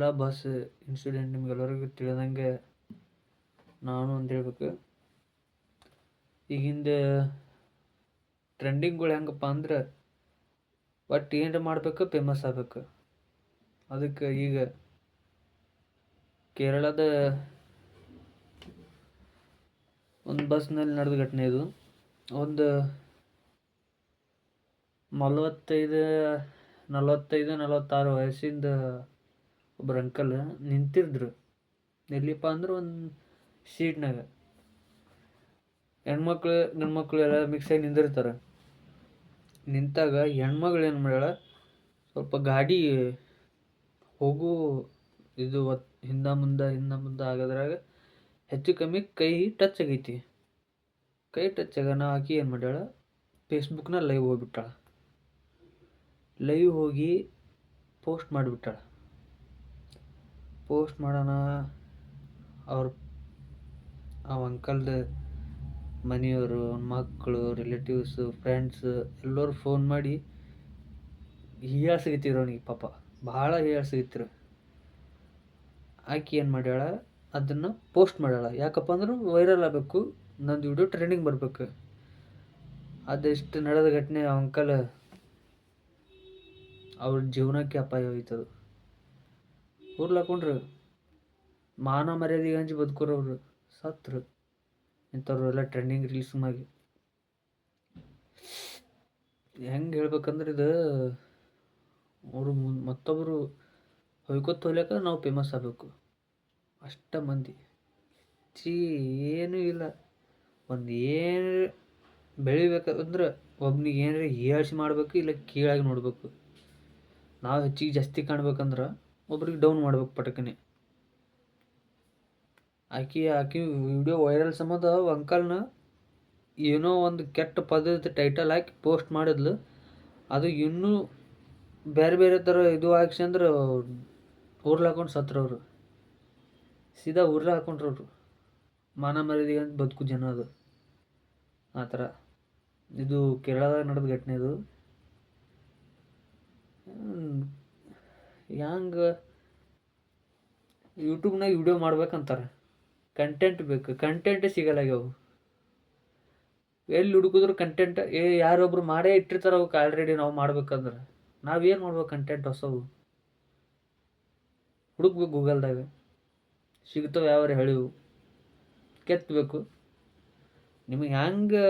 ಶಾಲಾ bus incident ನಿಮ್ಗೆಲ್ಲರಿಗೂ ತಿಳಿದಂಗೆ ನಾನು ಅಂತ ಹೇಳ್ಬೇಕು. ಈಗಿಂದ ಟ್ರೆಂಡಿಂಗ್ಗಳು ಹೆಂಗಪ್ಪ ಅಂದ್ರೆ ಒಟ್ಟು ಏನರ ಮಾಡ್ಬೇಕು, ಫೇಮಸ್ ಆಗ್ಬೇಕು. ಅದಕ್ಕೆ ಈಗ ಕೇರಳದ ಒಂದು ಬಸ್ನಲ್ಲಿ ನಡೆದ ಘಟನೆ ಇದು. ಒಂದು 45-46 ವಯಸ್ಸಿಂದ ಒಬ್ಬರು ಅಂಕಲ್ ನಿಂತಿದ್ರು. ಎಲ್ಲಿಪ್ಪ ಅಂದ್ರೆ ಒಂದು ಸೀಟ್ನಾಗ ಹೆಣ್ಮಕ್ಳು ಗಂಡ್ಮಕ್ಳು ಎಲ್ಲ ಮಿಕ್ಸ್ ಆಗಿ ನಿಂದಿರ್ತಾರೆ. ನಿಂತಾಗ ಹೆಣ್ಮಗಳು ಏನು ಮಾಡ್ಯಾಳ, ಸ್ವಲ್ಪ ಗಾಡಿ ಹೋಗು ಇದು ಹಿಂದ ಮುಂದೆ ಆಗೋದ್ರಾಗ ಹೆಚ್ಚು ಕಮ್ಮಿ ಕೈ ಟಚ್ ಆಗೈತಿ. ಕೈ ಟಚ್ ಆಗೋಣ ಆಕಿ ಏನು ಮಾಡ್ಯಾಳ, ಫೇಸ್ಬುಕ್ನ ಲೈವ್ ಹೋಗ್ಬಿಟ್ಟಾಳ. ಲೈವ್ ಹೋಗಿ ಪೋಸ್ಟ್ ಮಾಡಿಬಿಟ್ಟಾಳ. ಪೋಸ್ಟ್ ಮಾಡೋಣ ಆ ಅಂಕಲ್ದ ಮನೆಯವರು, ಮಕ್ಕಳು, ರಿಲೇಟಿವ್ಸು, ಫ್ರೆಂಡ್ಸ್ ಎಲ್ಲರೂ ಫೋನ್ ಮಾಡಿ ಹೀಯಾಳ್ಸಕತ್ತಿದ್ರು ಅವನಿಗೆ. ಪಾಪ ಭಾಳ ಹೀಯಾಳ್ಸಕತ್ತಿರು. ಆಕೆ ಏನು ಮಾಡ್ಯಾಳ, ಅದನ್ನು ಪೋಸ್ಟ್ ಮಾಡ್ಯಾಳ. ಯಾಕಪ್ಪ ಅಂದ್ರೆ ವೈರಲ್ ಆಗಬೇಕು, ನಂದು ವಿಡಿಯೋ ಟ್ರೆಂಡಿಂಗ್ ಬರ್ಬೇಕು. ಅದೆಷ್ಟು ನಡೆದ ಘಟನೆ, ಅಂಕಲ್ ಅವ್ರ ಜೀವನಕ್ಕೆ ಅಪಾಯ ಹೋಯ್ತದು. ಊರ್ಲಾಕೊಂಡ್ರು, ಮಾನ ಮರ್ಯಾದೆಗೆ ಹಂಚಿ ಬದುಕೋರವ್ರು ಸತ್ರು. ಇಂಥವ್ರು ಎಲ್ಲ ಟ್ರೆಂಡಿಂಗ್ ರೀಲ್ಸ್ ಮಾಡಿ ಹೆಂಗೆ ಹೇಳ್ಬೇಕಂದ್ರೆ ಇದು ಅವರು ಮತ್ತೊಬ್ಬರು ಹೊಯ್ಕೊತ ಹೋಗ್ಲಿಕ್ಕೆ ನಾವು ಫೇಮಸ್ ಆಗಬೇಕು. ಅಷ್ಟ ಮಂದಿ ಏನೂ ಇಲ್ಲ. ಒಂದು ಏನು ಬೆಳಿಬೇಕಂದ್ರೆ ಒಬ್ನಿಗೆ ಏನಾರ ಹೀಯಾಳಿಸಿ ಮಾಡಬೇಕು, ಇಲ್ಲ ಕೀಳಾಗಿ ನೋಡಬೇಕು. ನಾವು ಹೆಚ್ಚಿಗೆ ಜಾಸ್ತಿ ಕಾಣ್ಬೇಕಂದ್ರೆ ಒಬ್ರಿಗೆ ಡೌನ್ ಮಾಡ್ಬೇಕು ಪಟಕನೆ. ಆಕಿ ವಿಡಿಯೋ ವೈರಲ್ ಸಂಬಂಧ ಅಂಕಲ್ನ ಏನೋ ಒಂದು ಕೆಟ್ಟ ಪದದ ಟೈಟಲ್ ಹಾಕಿ ಪೋಸ್ಟ್ ಮಾಡಿದ್ಲು. ಅದು ಇನ್ನೂ ಬೇರೆ ಬೇರೆ ಥರ ಇದು ಹಾಕ್ಸಂದ್ರೆ ಊರ್ಲ ಹಾಕೊಂಡು ಸತ್ರವ್ರು. ಸೀದಾ ಊರ್ಲ ಹಾಕೊಂಡ್ರವ್ರು. ಮಾನ ಮರ್ಯಾದೆಗೆ ಅಂತ ಬದುಕು ಜನ ಅದು ಆ ಥರ. ಇದು ಕೇರಳದಾಗ ನಡೆದ ಘಟನೆ ಇದು. ಹೆಂಗೆ ಯೂಟ್ಯೂಬ್ನಾಗ ವಿಡಿಯೋ ಮಾಡ್ಬೇಕಂತಾರೆ, ಕಂಟೆಂಟ್ ಬೇಕು, ಕಂಟೆಂಟೇ ಸಿಗಲ್ಲಾಗ್ಯಾವು. ಎಲ್ಲಿ ಹುಡುಕಿದ್ರು ಕಂಟೆಂಟ್ ಯಾರೊಬ್ರು ಮಾಡೇ ಇಟ್ಟಿರ್ತಾರೆ ಅವಕ್ಕೆ ಆಲ್ರೆಡಿ. ನಾವು ಮಾಡ್ಬೇಕಂದ್ರೆ ನಾವೇನು ಮಾಡ್ಬೇಕು, ಕಂಟೆಂಟ್ ಹೊಸವು ಹುಡುಕ್ಬೇಕು. ಗೂಗಲ್ದಾಗ ಸಿಗ್ತಾವೆ, ಯಾವ್ಯಾರು ಹೇಳಿವು ಕೆತ್ತಬೇಕು. ನಿಮಗೆ ಹೆಂಗೆ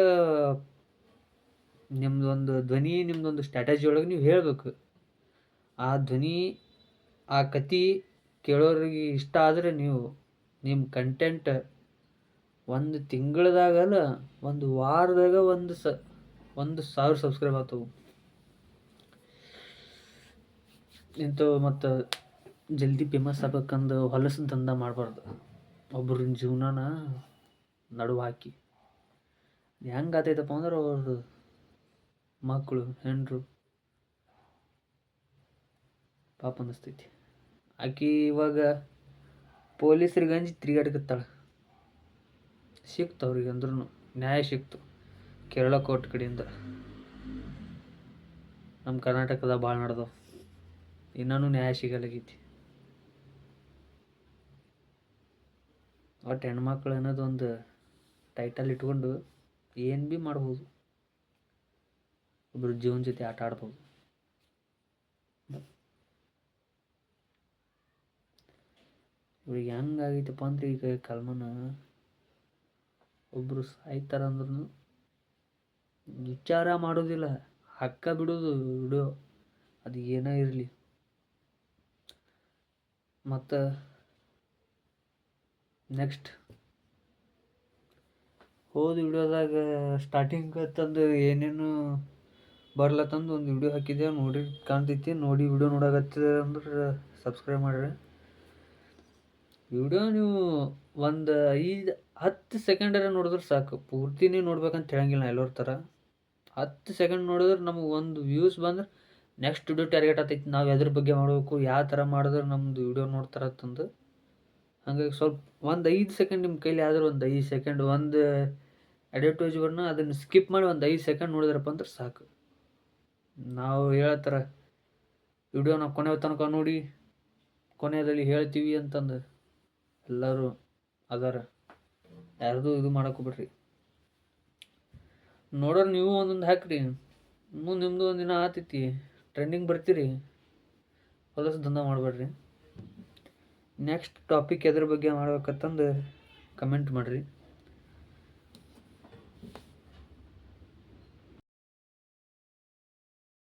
ನಿಮ್ಮದೊಂದು ಧ್ವನಿ, ನಿಮ್ಮದೊಂದು ಸ್ಟ್ರಾಟಜಿ ಒಳಗೆ ನೀವು ಹೇಳಬೇಕು. ಆ ಧ್ವನಿ, ಆ ಕತೆ ಕೇಳೋರಿಗೆ ಇಷ್ಟ ಆದರೆ ನೀವು ನಿಮ್ಮ ಕಂಟೆಂಟ್ ಒಂದು ತಿಂಗಳದಾಗಲ್ಲ, ಒಂದು ವಾರದಾಗ 1,000 ಸಬ್ಸ್ಕ್ರೈಬ್ ಆಗ್ತವೆ. ಇಂಥವು ಮತ್ತು ಜಲ್ದಿ ಫೇಮಸ್ ಆಗ್ಬೇಕಂದು ಹೊಲಸು ದಂಧ ಮಾಡಬಾರ್ದು. ಒಬ್ಬರಿನ ಜೀವನನ ನಡುವು ಹಾಕಿ ಹೆಂಗೆ ಆತೈತಪ್ಪ ಅಂದ್ರೆ ಅವ್ರದ್ದು ಮಕ್ಕಳು, ಹೆಂಡ್ರು ಪಾಪ ಅನ್ನಿಸ್ತೈತಿ. ಆಕಿ ಇವಾಗ ಪೊಲೀಸರಿಗೆ ಅಂಜಿ ತಿರುಗಾಡಕತ್ತಾಳೆ. ಸಿಕ್ತು ಅವ್ರಿಗೆ, ಅಂದ್ರೂ ನ್ಯಾಯ ಸಿಕ್ತು ಕೇರಳ ಕೋರ್ಟ್ ಕಡೆಯಿಂದ. ನಮ್ಮ ಕರ್ನಾಟಕದ ಭಾಳ ನಡೆದವು, ಇನ್ನೂ ನ್ಯಾಯ ಸಿಗಲಾಗೈತಿ. ಒಟ್ಟು ಹೆಣ್ಮಕ್ಳು ಅನ್ನೋದೊಂದು ಟೈಟಲ್ ಇಟ್ಕೊಂಡು ಏನು ಭೀ ಮಾಡ್ಬೋದು, ಒಬ್ಬರು ಜೀವನ ಜೊತೆ ಆಟ ಆಡ್ಬೋದು. ಇವ್ರಿಗೆ ಹೆಂಗಾಗೈತಪ್ಪ ಅಂದ್ರೆ ಈಗ ಕಲ್ಮನ ಒಬ್ಬರು ಸಾಯ್ತಾರಂದ್ರೂ ವಿಚಾರ ಮಾಡೋದಿಲ್ಲ, ಹಕ್ಕ ಬಿಡೋದು ವಿಡಿಯೋ, ಅದು ಏನೇ ಇರಲಿ. ಮತ್ತು ನೆಕ್ಸ್ಟ್ ಹೋದ ವಿಡಿಯೋದಾಗ ಸ್ಟಾರ್ಟಿಂಗ್ ತಂದು ಏನೇನು ಬರ್ಲತ್ತಂದು ಒಂದು ವಿಡಿಯೋ ಹಾಕಿದ್ದೆ, ನೋಡಿ ಕಾಣ್ತೈತಿ. ನೋಡಿ ವಿಡಿಯೋ ನೋಡಕತ್ತಿದೆ ಅಂದ್ರೆ ಸಬ್ಸ್ಕ್ರೈಬ್ ಮಾಡಿರಿ. ವಿಡಿಯೋ ನೀವು ಒಂದು 5-10 ಸೆಕೆಂಡರ ನೋಡಿದ್ರೆ ಸಾಕು, ಪೂರ್ತಿನೇ ನೋಡ್ಬೇಕಂತ ಹೇಳಂಗಿಲ್ಲ. ಎಲ್ಲರ ಥರ 10 ಸೆಕೆಂಡ್ ನೋಡಿದ್ರೆ ನಮಗೆ ಒಂದು ವ್ಯೂಸ್ ಬಂದ್ರೆ ನೆಕ್ಸ್ಟ್ ವಿಡಿಯೋ ಟಾರ್ಗೆಟ್ ಆಗ್ತೈತಿ. ನಾವು ಎದ್ರ ಬಗ್ಗೆ ಮಾಡಬೇಕು, ಯಾವ ಥರ ಮಾಡಿದ್ರೆ ನಮ್ಮದು ವಿಡಿಯೋ ನೋಡ್ತಾರಂತಂದು. ಹಾಗಾಗಿ ಸ್ವಲ್ಪ ಒಂದು 5 ಸೆಕೆಂಡ್ ನಿಮ್ಮ ಕೈಲಿ ಆದ್ರೆ ಒಂದು 5 ಸೆಕೆಂಡ್ ಒಂದು ಅಡ್ವರ್ಟೈಸ್ಮೆಂಟ್ನ ಅದನ್ನು ಸ್ಕಿಪ್ ಮಾಡಿ ಒಂದು 5 ಸೆಕೆಂಡ್ ನೋಡಿದ್ರಪ್ಪ ಅಂದ್ರೆ ಸಾಕು. ನಾವು ಹೇಳತ್ತರ ವಿಡಿಯೋನ ಕೊನೆ ತನಕ ನೋಡಿ, ಕೊನೆಯಲ್ಲಿ ಹೇಳ್ತೀವಿ ಅಂತಂದು ಎಲ್ಲರೂ ಅದಾರ. ಯಾರ್ದು ಇದು ಮಾಡಕ್ಕೆ ನೋಡೋರು ನೀವು ಒಂದೊಂದು ಹಾಕ್ರಿ. ಮುಂದೆ ನಿಮ್ಮದು ಒಂದಿನ ಆತೈತಿ, ಟ್ರೆಂಡಿಂಗ್ ಬರ್ತೀರಿ. ಹೊಲಸು ದಂಧ ಮಾಡಬೇಡ್ರಿ. ನೆಕ್ಸ್ಟ್ ಟಾಪಿಕ್ ಎದ್ರ ಬಗ್ಗೆ ಮಾಡ್ಬೇಕಂತಂದು ಕಮೆಂಟ್ ಮಾಡಿರಿ.